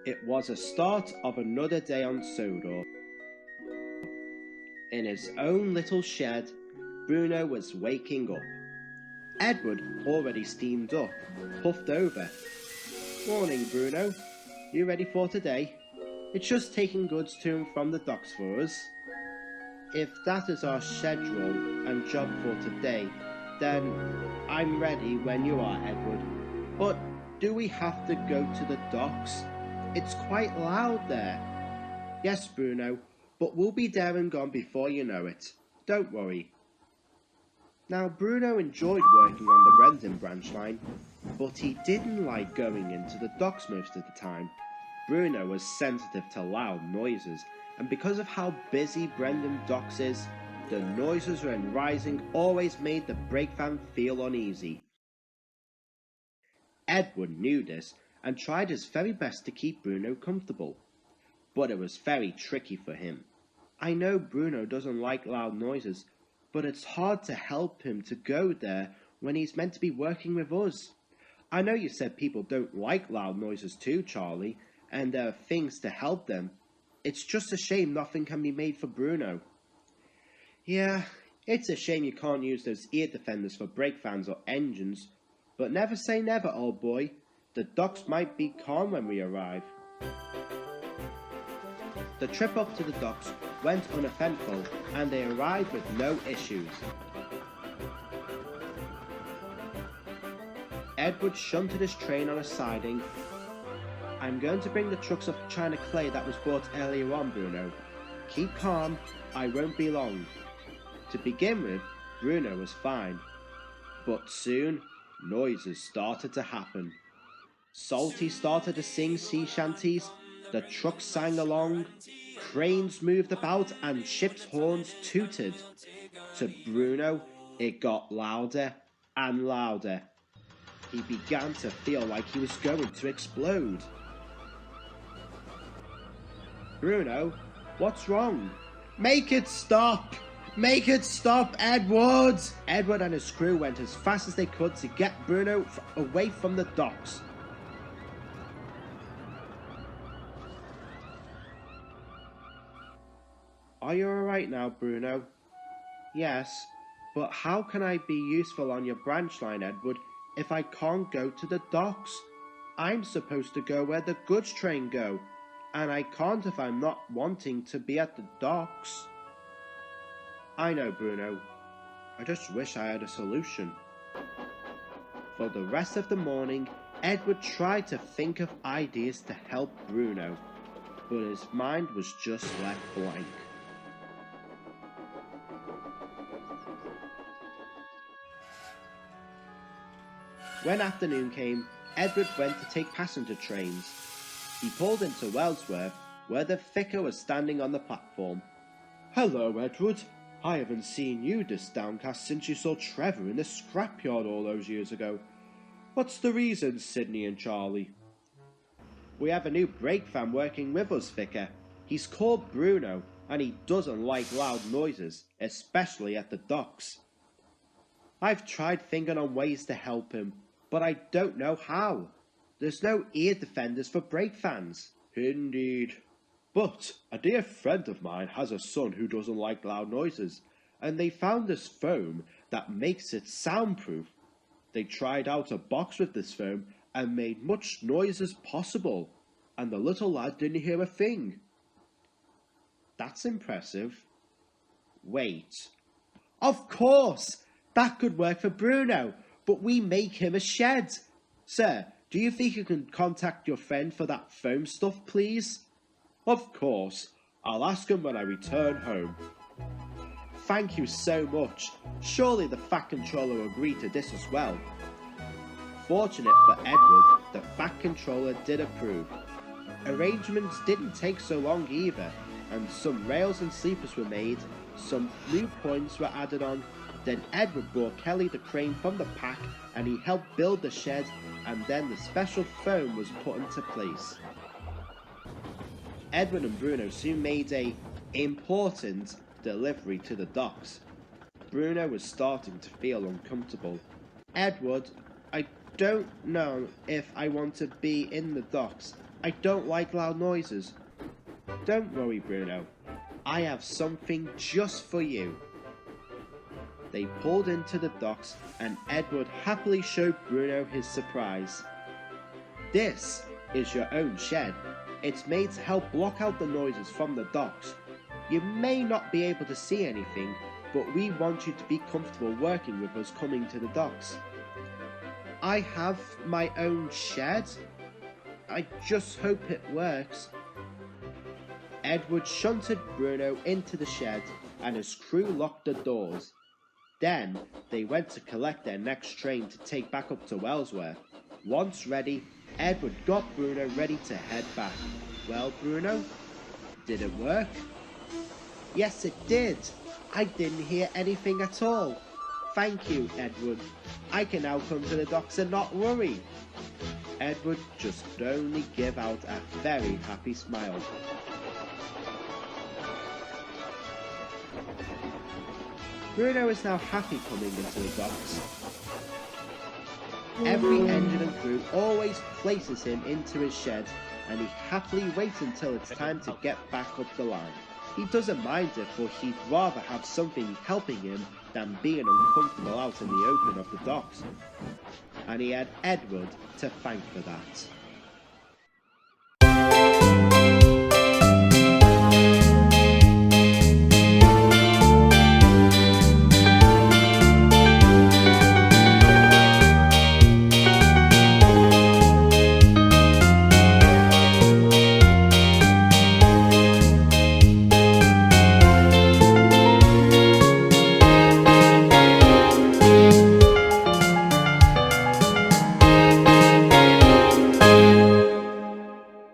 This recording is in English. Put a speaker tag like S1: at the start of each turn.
S1: It was the start of another day on Sodor. In his own little shed, Bruno was waking up. Edward already steamed up, puffed over. Morning, Bruno. You ready for today? It's just taking goods to and from the docks for us. If that is our schedule and job for today, then I'm ready when you are, Edward. But do we have to go to the docks? It's quite loud there. Yes, Bruno, but we'll be there and gone before you know it. Don't worry. Now, Bruno enjoyed working on the Brendan branch line, but he didn't like going into the docks most of the time. Bruno was sensitive to loud noises, and because of how busy Brendan Docks is, the noises when rising always made the brake van feel uneasy. Edward knew this and tried his very best to keep Bruno comfortable, but it was very tricky for him. I know Bruno doesn't like loud noises, but it's hard to help him to go there when he's meant to be working with us. I know you said people don't like loud noises too, Charlie, and there are things to help them. It's just a shame nothing can be made for Bruno. Yeah, it's a shame you can't use those ear defenders for brake fans or engines, but never say never, old boy. The docks might be calm when we arrive. The trip up to the docks went uneventful, and they arrived with no issues. Edward shunted his train on a siding. I'm going to bring the trucks of China clay that was bought earlier on, Bruno. Keep calm, I won't be long. To begin with, Bruno was fine, but soon noises started to happen. Salty started to sing sea shanties, the trucks sang along, cranes moved about and ships' horns tooted. To Bruno, it got louder and louder. He began to feel like he was going to explode. Bruno, what's wrong? Make it stop! Make it stop, Edward! Edward and his crew went as fast as they could to get Bruno away from the docks. Are you alright now, Bruno? Yes, but how can I be useful on your branch line, Edward, if I can't go to the docks? I'm supposed to go where the goods train go, and I can't if I'm not wanting to be at the docks. I know, Bruno. I just wish I had a solution. For the rest of the morning, Edward tried to think of ideas to help Bruno, but his mind was just left blank. When afternoon came, Edward went to take passenger trains. He pulled into Wellsworth, where the vicar was standing on the platform. Hello, Edward. I haven't seen you this downcast since you saw Trevor in the scrapyard all those years ago. What's the reason, Sydney and Charlie? We have a new brake van working with us, vicar. He's called Bruno, and he doesn't like loud noises, especially at the docks. I've tried thinking on ways to help him, but I don't know how. There's no ear defenders for brake fans. Indeed. But a dear friend of mine has a son who doesn't like loud noises, and they found this foam that makes it soundproof. They tried out a box with this foam and made much noise as possible, and the little lad didn't hear a thing. That's impressive. Wait. Of course! That could work for Bruno, but we make him a shed. Sir, do you think you can contact your friend for that foam stuff, please? Of course. I'll ask him when I return home. Thank you so much. Surely the Fat Controller agreed to this as well. Fortunate for Edward, the Fat Controller did approve. Arrangements didn't take so long either, and some rails and sleepers were made, some new points were added on. Then Edward brought Kelly the crane from the pack and he helped build the shed, and then the special foam was put into place. Edward and Bruno soon made a important delivery to the docks. Bruno was starting to feel uncomfortable. Edward, I don't know if I want to be in the docks. I don't like loud noises. Don't worry, Bruno. I have something just for you. They pulled into the docks and Edward happily showed Bruno his surprise. This is your own shed. It's made to help block out the noises from the docks. You may not be able to see anything, but we want you to be comfortable working with us coming to the docks. I have my own shed? I just hope it works. Edward shunted Bruno into the shed and his crew locked the doors. Then they went to collect their next train to take back up to Wellsworth. Once ready, Edward got Bruno ready to head back. Well, Bruno, did it work? Yes, it did. I didn't hear anything at all. Thank you, Edward. I can now come to the docks and not worry. Edward just could only give out a very happy smile. Bruno is now happy coming into the docks. Every engine and crew always places him into his shed, and he happily waits until it's time to get back up the line. He doesn't mind it, for he'd rather have something helping him than being uncomfortable out in the open of the docks. And he had Edward to thank for that.